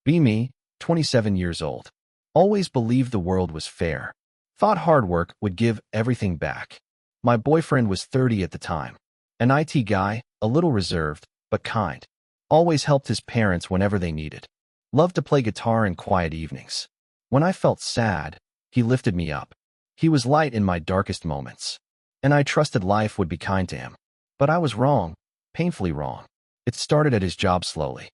Be me, 27 years old. Always believed the world was fair. Thought hard work would give everything back. My boyfriend was 30 at the time. An IT guy, a little reserved, but kind. Always helped his parents whenever they needed. Loved to play guitar in quiet evenings. When I felt sad, he lifted me up. He was light in my darkest moments. And I trusted life would be kind to him. But I was wrong, painfully wrong. It started at his job slowly.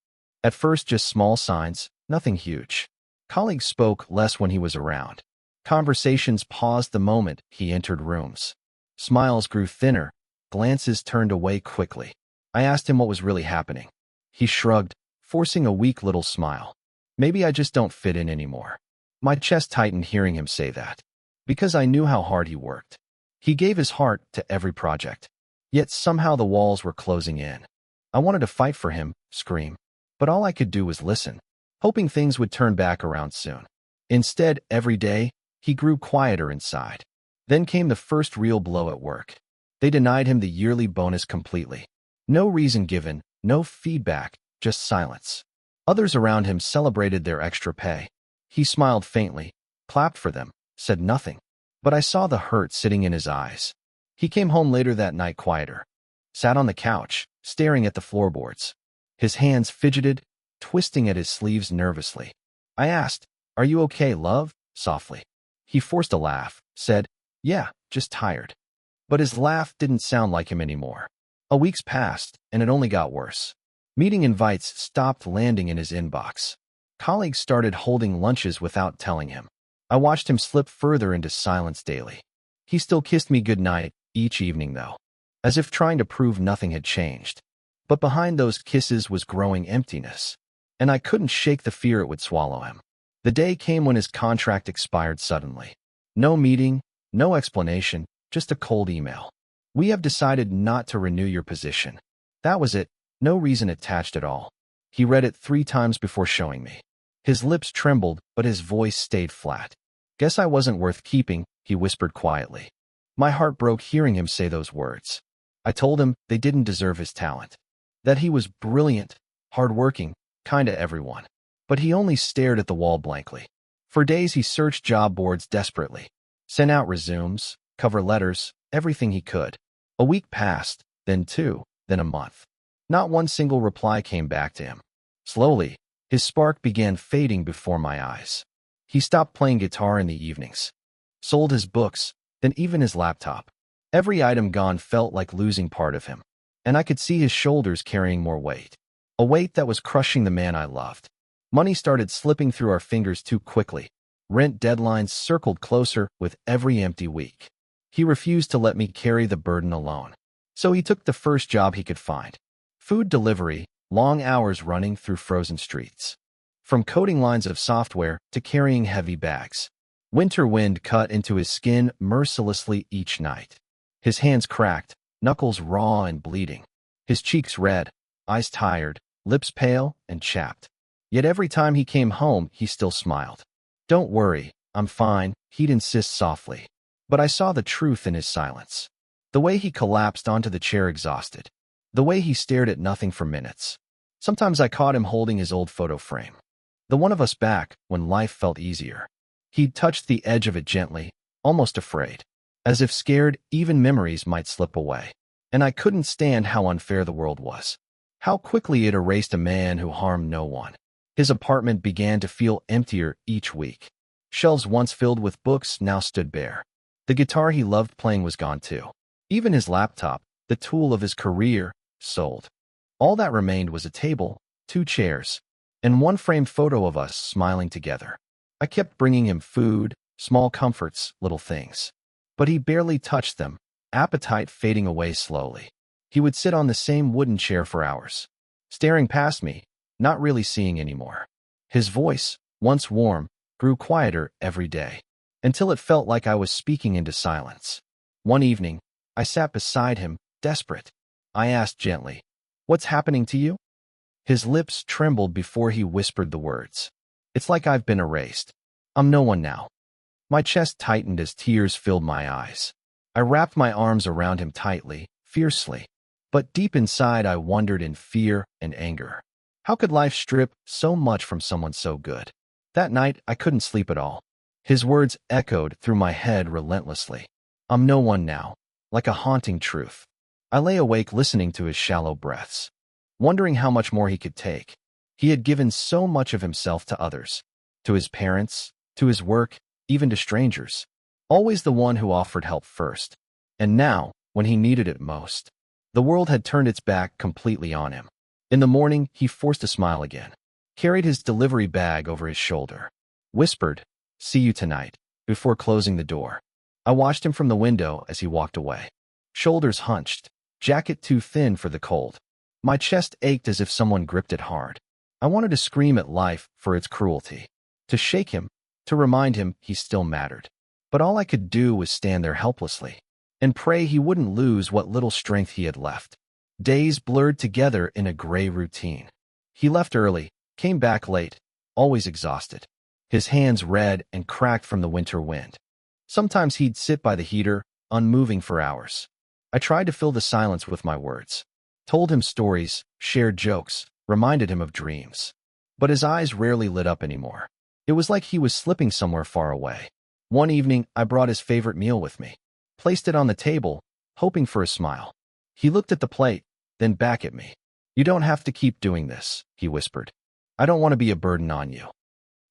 At first just small signs, nothing huge. Colleagues spoke less when he was around. Conversations paused the moment he entered rooms. Smiles grew thinner, glances turned away quickly. I asked him what was really happening. He shrugged, forcing a weak little smile. Maybe I just don't fit in anymore. My chest tightened hearing him say that. Because I knew how hard he worked. He gave his heart to every project. Yet somehow the walls were closing in. I wanted to fight for him, scream. But all I could do was listen, hoping things would turn back around soon. Instead, every day, he grew quieter inside. Then came the first real blow at work. They denied him the yearly bonus completely. No reason given, no feedback, just silence. Others around him celebrated their extra pay. He smiled faintly, clapped for them, said nothing. But I saw the hurt sitting in his eyes. He came home later that night quieter. Sat on the couch, staring at the floorboards. His hands fidgeted, twisting at his sleeves nervously. I asked, "Are you okay, love?" softly. He forced a laugh, said, "Yeah, just tired." But his laugh didn't sound like him anymore. A week's passed, and it only got worse. Meeting invites stopped landing in his inbox. Colleagues started holding lunches without telling him. I watched him slip further into silence daily. He still kissed me goodnight each evening, though, as if trying to prove nothing had changed. But behind those kisses was growing emptiness, and I couldn't shake the fear it would swallow him. The day came when his contract expired suddenly. No meeting, no explanation, just a cold email. "We have decided not to renew your position." That was it, no reason attached at all. He read it 3 times before showing me. His lips trembled, but his voice stayed flat. "Guess I wasn't worth keeping," he whispered quietly. My heart broke hearing him say those words. I told him they didn't deserve his talent. That he was brilliant, hardworking, kind to everyone. But he only stared at the wall blankly. For days he searched job boards desperately. Sent out resumes, cover letters, everything he could. A week passed, then 2, then a month. Not one single reply came back to him. Slowly, his spark began fading before my eyes. He stopped playing guitar in the evenings. Sold his books, then even his laptop. Every item gone felt like losing part of him. And I could see his shoulders carrying more weight. A weight that was crushing the man I loved. Money started slipping through our fingers too quickly. Rent deadlines circled closer with every empty week. He refused to let me carry the burden alone. So he took the first job he could find. Food delivery, long hours running through frozen streets. From coding lines of software to carrying heavy bags. Winter wind cut into his skin mercilessly each night. His hands cracked, knuckles raw and bleeding. His cheeks red, eyes tired, lips pale and chapped. Yet every time he came home, he still smiled. "Don't worry, I'm fine," he'd insist softly. But I saw the truth in his silence. The way he collapsed onto the chair exhausted. The way he stared at nothing for minutes. Sometimes I caught him holding his old photo frame. The one of us back when life felt easier. He'd touched the edge of it gently, almost afraid. As if scared even memories might slip away. And I couldn't stand how unfair the world was. How quickly it erased a man who harmed no one. His apartment began to feel emptier each week. Shelves once filled with books now stood bare. The guitar he loved playing was gone too. Even his laptop, the tool of his career, sold. All that remained was a table, 2 chairs, and one framed photo of us smiling together. I kept bringing him food, small comforts, little things. But he barely touched them, appetite fading away slowly. He would sit on the same wooden chair for hours, staring past me, not really seeing anymore. His voice, once warm, grew quieter every day, until it felt like I was speaking into silence. One evening, I sat beside him, desperate. I asked gently, "What's happening to you?" His lips trembled before he whispered the words. "It's like I've been erased. I'm no one now." My chest tightened as tears filled my eyes. I wrapped my arms around him tightly, fiercely. But deep inside I wondered in fear and anger. How could life strip so much from someone so good? That night, I couldn't sleep at all. His words echoed through my head relentlessly. I'm no one now, like a haunting truth. I lay awake listening to his shallow breaths, wondering how much more he could take. He had given so much of himself to others, to his parents, to his work, even to strangers. Always the one who offered help first. And now, when he needed it most, the world had turned its back completely on him. In the morning, he forced a smile again, carried his delivery bag over his shoulder, whispered, "See you tonight," before closing the door. I watched him from the window as he walked away. Shoulders hunched, jacket too thin for the cold. My chest ached as if someone gripped it hard. I wanted to scream at life for its cruelty, to shake him, to remind him he still mattered. But all I could do was stand there helplessly and pray he wouldn't lose what little strength he had left. Days blurred together in a gray routine. He left early, came back late, always exhausted, his hands red and cracked from the winter wind. Sometimes he'd sit by the heater, unmoving for hours. I tried to fill the silence with my words, told him stories, shared jokes, reminded him of dreams. But his eyes rarely lit up anymore. It was like he was slipping somewhere far away. One evening, I brought his favorite meal with me, placed it on the table, hoping for a smile. He looked at the plate, then back at me. "You don't have to keep doing this," he whispered. "I don't want to be a burden on you."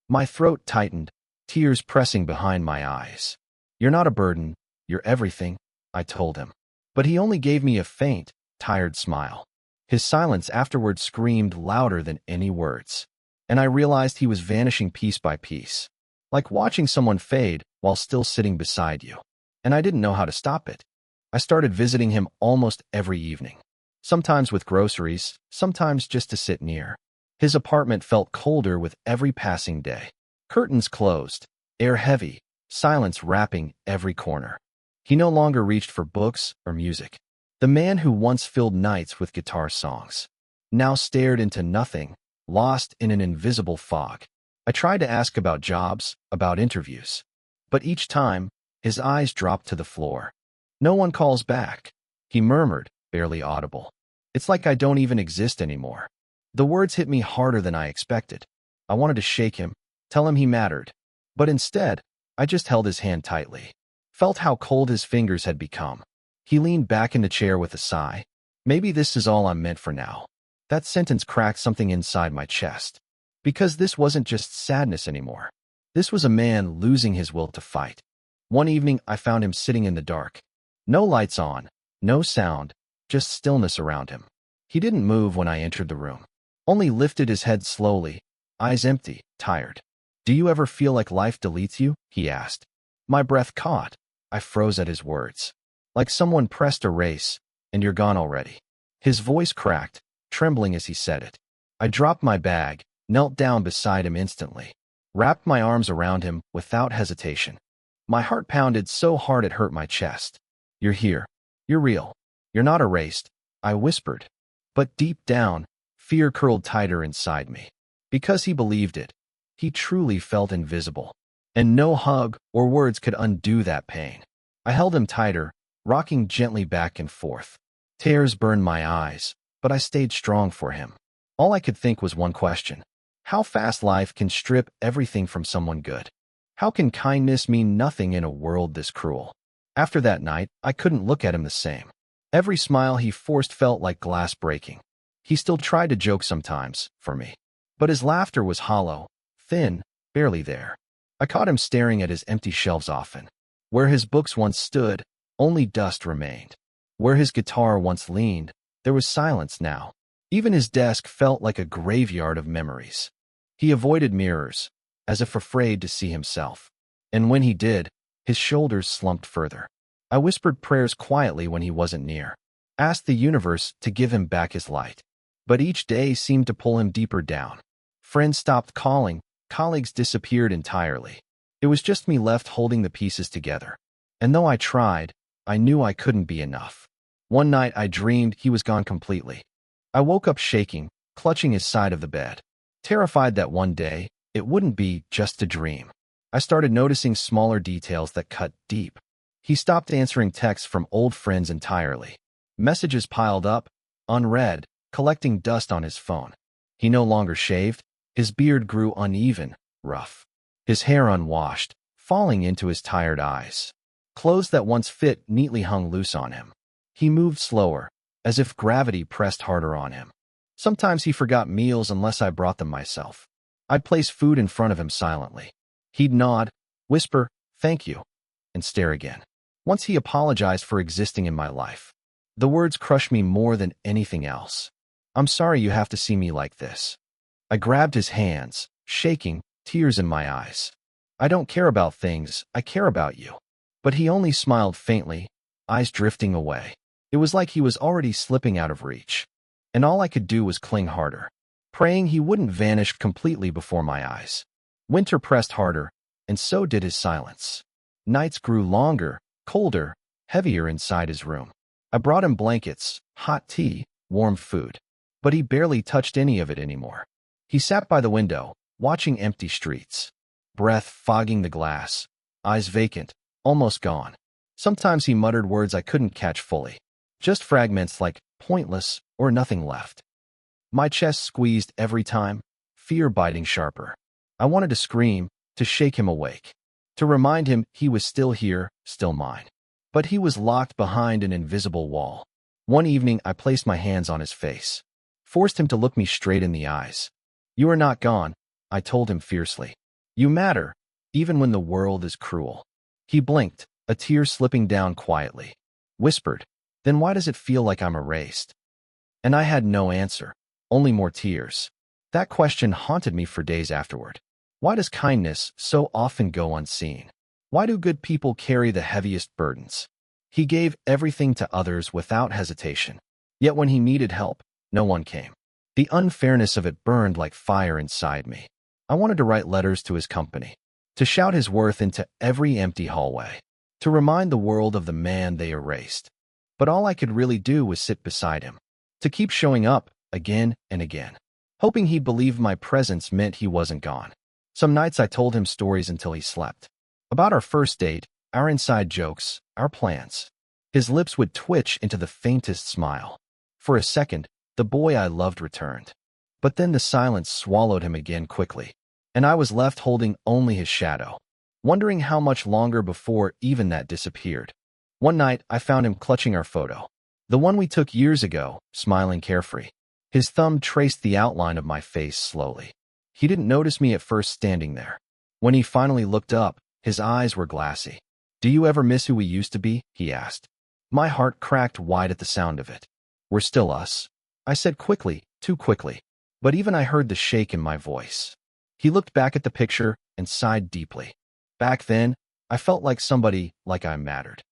My throat tightened, tears pressing behind my eyes. "You're not a burden, you're everything," I told him. But he only gave me a faint, tired smile. His silence afterward screamed louder than any words, and I realized he was vanishing piece by piece, like watching someone fade while still sitting beside you. And I didn't know how to stop it. I started visiting him almost every evening, sometimes with groceries, sometimes just to sit near. His apartment felt colder with every passing day. Curtains closed, air heavy, silence wrapping every corner. He no longer reached for books or music. The man who once filled nights with guitar songs now stared into nothing, lost in an invisible fog. I tried to ask about jobs, about interviews, but each time, his eyes dropped to the floor. "No one calls back," he murmured, barely audible. "It's like I don't even exist anymore." The words hit me harder than I expected. I wanted to shake him, tell him he mattered. But instead, I just held his hand tightly, felt how cold his fingers had become. He leaned back in the chair with a sigh. "Maybe this is all I'm meant for now." That sentence cracked something inside my chest. Because this wasn't just sadness anymore. This was a man losing his will to fight. One evening, I found him sitting in the dark. No lights on, no sound, just stillness around him. He didn't move when I entered the room, only lifted his head slowly, eyes empty, tired. "Do you ever feel like life deletes you?" he asked. My breath caught. I froze at his words. "Like someone pressed erase, and you're gone already." His voice cracked, trembling as he said it. I dropped my bag, knelt down beside him instantly, wrapped my arms around him without hesitation. My heart pounded so hard it hurt my chest. "You're here. You're real. You're not erased," I whispered. But deep down, fear curled tighter inside me. Because he believed it, he truly felt invisible. And no hug or words could undo that pain. I held him tighter, rocking gently back and forth. Tears burned my eyes, but I stayed strong for him. All I could think was one question: how fast life can strip everything from someone good? How can kindness mean nothing in a world this cruel? After that night, I couldn't look at him the same. Every smile he forced felt like glass breaking. He still tried to joke sometimes, for me. But his laughter was hollow, thin, barely there. I caught him staring at his empty shelves often. Where his books once stood, only dust remained. Where his guitar once leaned, there was silence now. Even his desk felt like a graveyard of memories. He avoided mirrors, as if afraid to see himself. And when he did, his shoulders slumped further. I whispered prayers quietly when he wasn't near, asked the universe to give him back his light. But each day seemed to pull him deeper down. Friends stopped calling, colleagues disappeared entirely. It was just me left holding the pieces together. And though I tried, I knew I couldn't be enough. One night I dreamed he was gone completely. I woke up shaking, clutching his side of the bed, terrified that one day, it wouldn't be just a dream. I started noticing smaller details that cut deep. He stopped answering texts from old friends entirely. Messages piled up, unread, collecting dust on his phone. He no longer shaved. His beard grew uneven, rough. His hair unwashed, falling into his tired eyes. Clothes that once fit neatly hung loose on him. He moved slower, as if gravity pressed harder on him. Sometimes he forgot meals unless I brought them myself. I'd place food in front of him silently. He'd nod, whisper, "Thank you," and stare again. Once he apologized for existing in my life. The words crushed me more than anything else. "I'm sorry you have to see me like this." I grabbed his hands, shaking, tears in my eyes. "I don't care about things, I care about you." But he only smiled faintly, eyes drifting away. It was like he was already slipping out of reach. And all I could do was cling harder, praying he wouldn't vanish completely before my eyes. Winter pressed harder, and so did his silence. Nights grew longer, colder, heavier inside his room. I brought him blankets, hot tea, warm food. But he barely touched any of it anymore. He sat by the window, watching empty streets. Breath fogging the glass, eyes vacant, almost gone. Sometimes he muttered words I couldn't catch fully. Just fragments like pointless or nothing left. My chest squeezed every time, fear biting sharper. I wanted to scream, to shake him awake, to remind him he was still here, still mine. But he was locked behind an invisible wall. One evening, I placed my hands on his face, forced him to look me straight in the eyes. "You are not gone," I told him fiercely. "You matter, even when the world is cruel." He blinked, a tear slipping down quietly. Whispered, "Then why does it feel like I'm erased?" And I had no answer, only more tears. That question haunted me for days afterward. Why does kindness so often go unseen? Why do good people carry the heaviest burdens? He gave everything to others without hesitation. Yet when he needed help, no one came. The unfairness of it burned like fire inside me. I wanted to write letters to his company, to shout his worth into every empty hallway, to remind the world of the man they erased. But all I could really do was sit beside him, to keep showing up again and again, hoping he'd believe my presence meant he wasn't gone. Some nights I told him stories until he slept. About our first date, our inside jokes, our plans. His lips would twitch into the faintest smile. For a second, the boy I loved returned. But then the silence swallowed him again quickly, and I was left holding only his shadow, wondering how much longer before even that disappeared. One night, I found him clutching our photo, the one we took years ago, smiling carefree. His thumb traced the outline of my face slowly. He didn't notice me at first standing there. When he finally looked up, his eyes were glassy. "Do you ever miss who we used to be?" he asked. My heart cracked wide at the sound of it. "We're still us," I said quickly, too quickly. But even I heard the shake in my voice. He looked back at the picture and sighed deeply. Back then, I felt like somebody, like I mattered.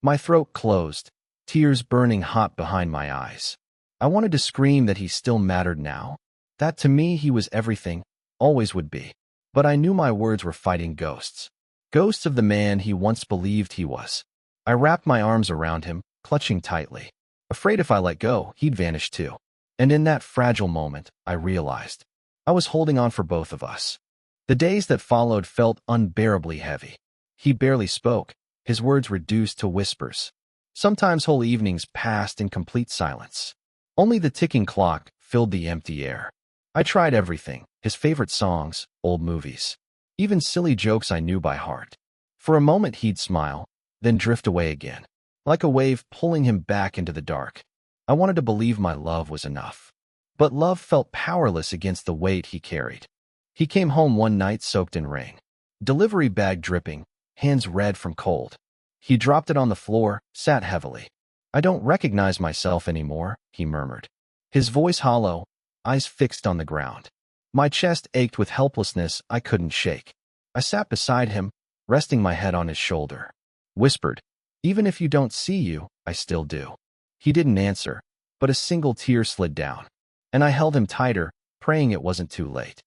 My throat closed, tears burning hot behind my eyes. I wanted to scream that he still mattered now, that to me he was everything, always would be. But I knew my words were fighting ghosts. Ghosts of the man he once believed he was. I wrapped my arms around him, clutching tightly, afraid if I let go, he'd vanish too. And in that fragile moment, I realized I was holding on for both of us. The days that followed felt unbearably heavy. He barely spoke, his words reduced to whispers. Sometimes whole evenings passed in complete silence. Only the ticking clock filled the empty air. I tried everything, his favorite songs, old movies, even silly jokes I knew by heart. For a moment he'd smile, then drift away again, like a wave pulling him back into the dark. I wanted to believe my love was enough. But love felt powerless against the weight he carried. He came home one night soaked in rain, delivery bag dripping, hands red from cold. He dropped it on the floor, sat heavily. "I don't recognize myself anymore," he murmured, his voice hollow, eyes fixed on the ground. My chest ached with helplessness I couldn't shake. I sat beside him, resting my head on his shoulder. Whispered, "Even if you don't see you, I still do." He didn't answer, but a single tear slid down, and I held him tighter, praying it wasn't too late.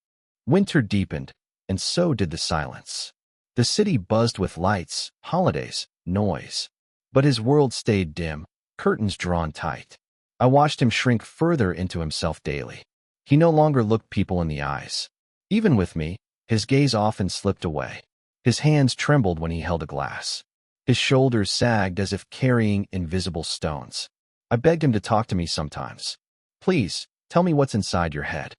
Winter deepened, and so did the silence. The city buzzed with lights, holidays, noise. But his world stayed dim, curtains drawn tight. I watched him shrink further into himself daily. He no longer looked people in the eyes. Even with me, his gaze often slipped away. His hands trembled when he held a glass. His shoulders sagged as if carrying invisible stones. I begged him to talk to me sometimes. "Please, tell me what's inside your head."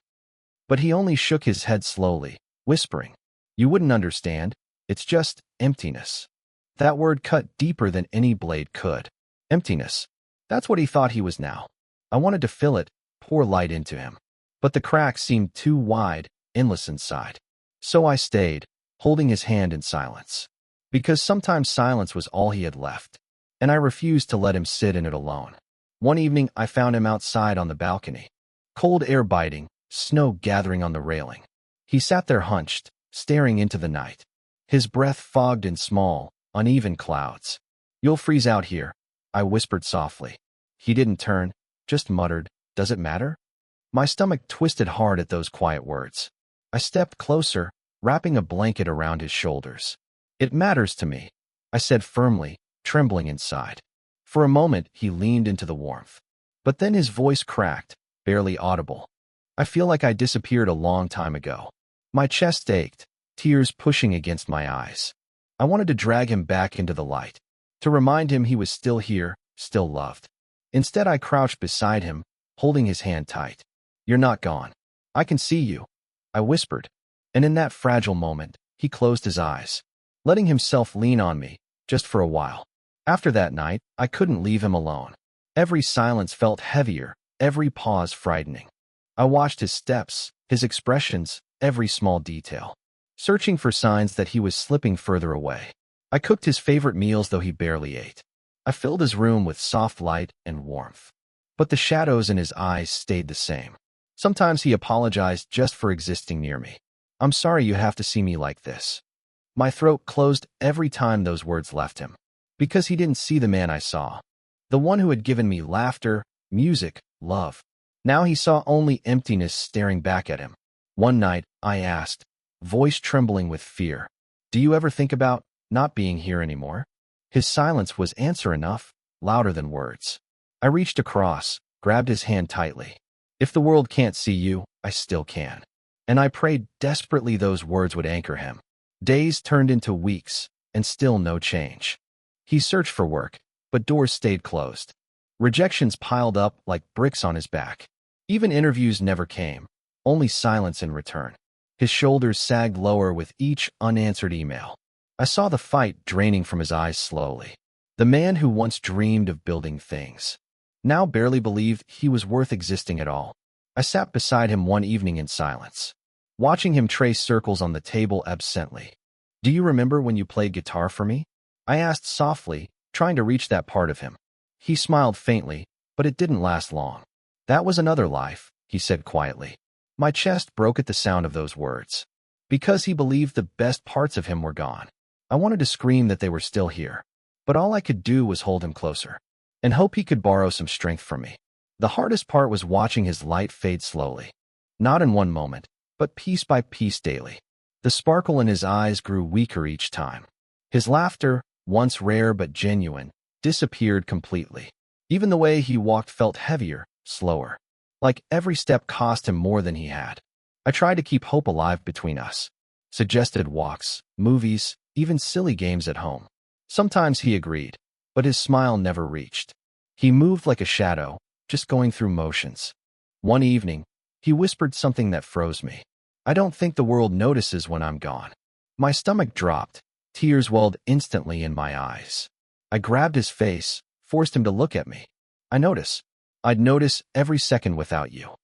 But he only shook his head slowly, whispering, "You wouldn't understand. It's just emptiness." That word cut deeper than any blade could. Emptiness. That's what he thought he was now. I wanted to fill it, pour light into him. But the cracks seemed too wide, endless inside. So I stayed, holding his hand in silence. Because sometimes silence was all he had left. And I refused to let him sit in it alone. One evening, I found him outside on the balcony. Cold air biting, snow gathering on the railing. He sat there hunched, staring into the night. His breath fogged in small, uneven clouds. "You'll freeze out here," I whispered softly. He didn't turn, just muttered, "Does it matter?" My stomach twisted hard at those quiet words. I stepped closer, wrapping a blanket around his shoulders. "It matters to me," I said firmly, trembling inside. For a moment, he leaned into the warmth. But then his voice cracked, barely audible. "I feel like I disappeared a long time ago." My chest ached, tears pushing against my eyes. I wanted to drag him back into the light, to remind him he was still here, still loved. Instead, I crouched beside him, holding his hand tight. "You're not gone. I can see you," I whispered. And in that fragile moment, he closed his eyes, letting himself lean on me, just for a while. After that night, I couldn't leave him alone. Every silence felt heavier, every pause frightening. I watched his steps, his expressions, every small detail, searching for signs that he was slipping further away. I cooked his favorite meals though he barely ate. I filled his room with soft light and warmth. But the shadows in his eyes stayed the same. Sometimes he apologized just for existing near me. "I'm sorry you have to see me like this." My throat closed every time those words left him. Because he didn't see the man I saw. The one who had given me laughter, music, love. Now he saw only emptiness staring back at him. One night, I asked, voice trembling with fear, "Do you ever think about not being here anymore?" His silence was answer enough, louder than words. I reached across, grabbed his hand tightly. "If the world can't see you, I still can." And I prayed desperately those words would anchor him. Days turned into weeks, and still no change. He searched for work, but doors stayed closed. Rejections piled up like bricks on his back. Even interviews never came, only silence in return. His shoulders sagged lower with each unanswered email. I saw the fight draining from his eyes slowly. The man who once dreamed of building things now barely believed he was worth existing at all. I sat beside him one evening in silence, watching him trace circles on the table absently. "Do you remember when you played guitar for me?" I asked softly, trying to reach that part of him. He smiled faintly, but it didn't last long. "That was another life," he said quietly. My chest broke at the sound of those words. Because he believed the best parts of him were gone. I wanted to scream that they were still here, but all I could do was hold him closer and hope he could borrow some strength from me. The hardest part was watching his light fade slowly. Not in one moment, but piece by piece daily. The sparkle in his eyes grew weaker each time. His laughter, once rare but genuine, disappeared completely. Even the way he walked felt heavier, slower. Like every step cost him more than he had. I tried to keep hope alive between us. Suggested walks, movies, even silly games at home. Sometimes he agreed, but his smile never reached. He moved like a shadow, just going through motions. One evening, he whispered something that froze me. "I don't think the world notices when I'm gone." My stomach dropped. Tears welled instantly in my eyes. I grabbed his face, forced him to look at me. I'd notice every second without you."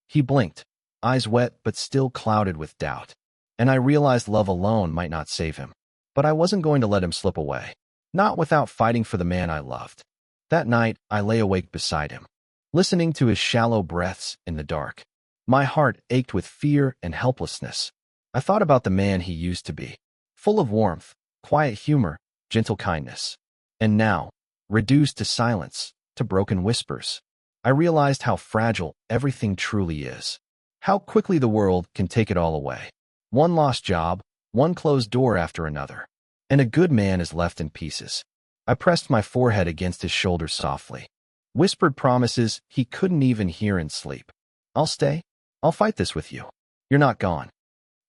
He blinked, eyes wet but still clouded with doubt. And I realized love alone might not save him. But I wasn't going to let him slip away. Not without fighting for the man I loved. That night, I lay awake beside him, listening to his shallow breaths in the dark. My heart ached with fear and helplessness. I thought about the man he used to be, full of warmth, quiet humor, gentle kindness. And now, reduced to silence, to broken whispers, I realized how fragile everything truly is. How quickly the world can take it all away. One lost job, one closed door after another, and a good man is left in pieces. I pressed my forehead against his shoulder softly, whispered promises he couldn't even hear in sleep. "I'll stay. I'll fight this with you. You're not gone."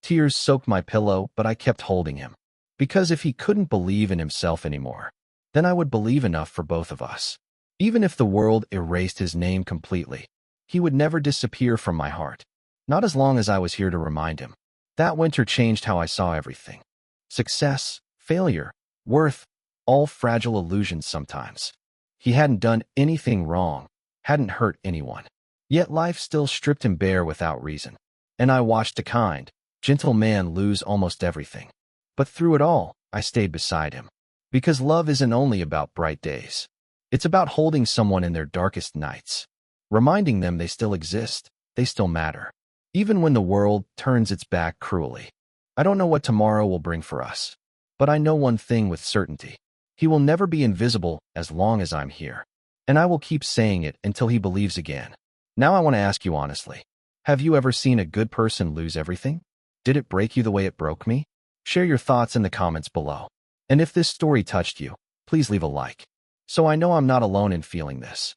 Tears soaked my pillow, but I kept holding him. Because if he couldn't believe in himself anymore, then I would believe enough for both of us. Even if the world erased his name completely, he would never disappear from my heart. Not as long as I was here to remind him. That winter changed how I saw everything. Success, failure, worth, all fragile illusions sometimes. He hadn't done anything wrong, hadn't hurt anyone. Yet life still stripped him bare without reason. And I watched a kind, gentle man lose almost everything. But through it all, I stayed beside him. Because love isn't only about bright days. It's about holding someone in their darkest nights. Reminding them they still exist, they still matter. Even when the world turns its back cruelly. I don't know what tomorrow will bring for us. But I know one thing with certainty. He will never be invisible as long as I'm here. And I will keep saying it until he believes again. Now I want to ask you honestly. Have you ever seen a good person lose everything? Did it break you the way it broke me? Share your thoughts in the comments below. And if this story touched you, please leave a like. So I know I'm not alone in feeling this.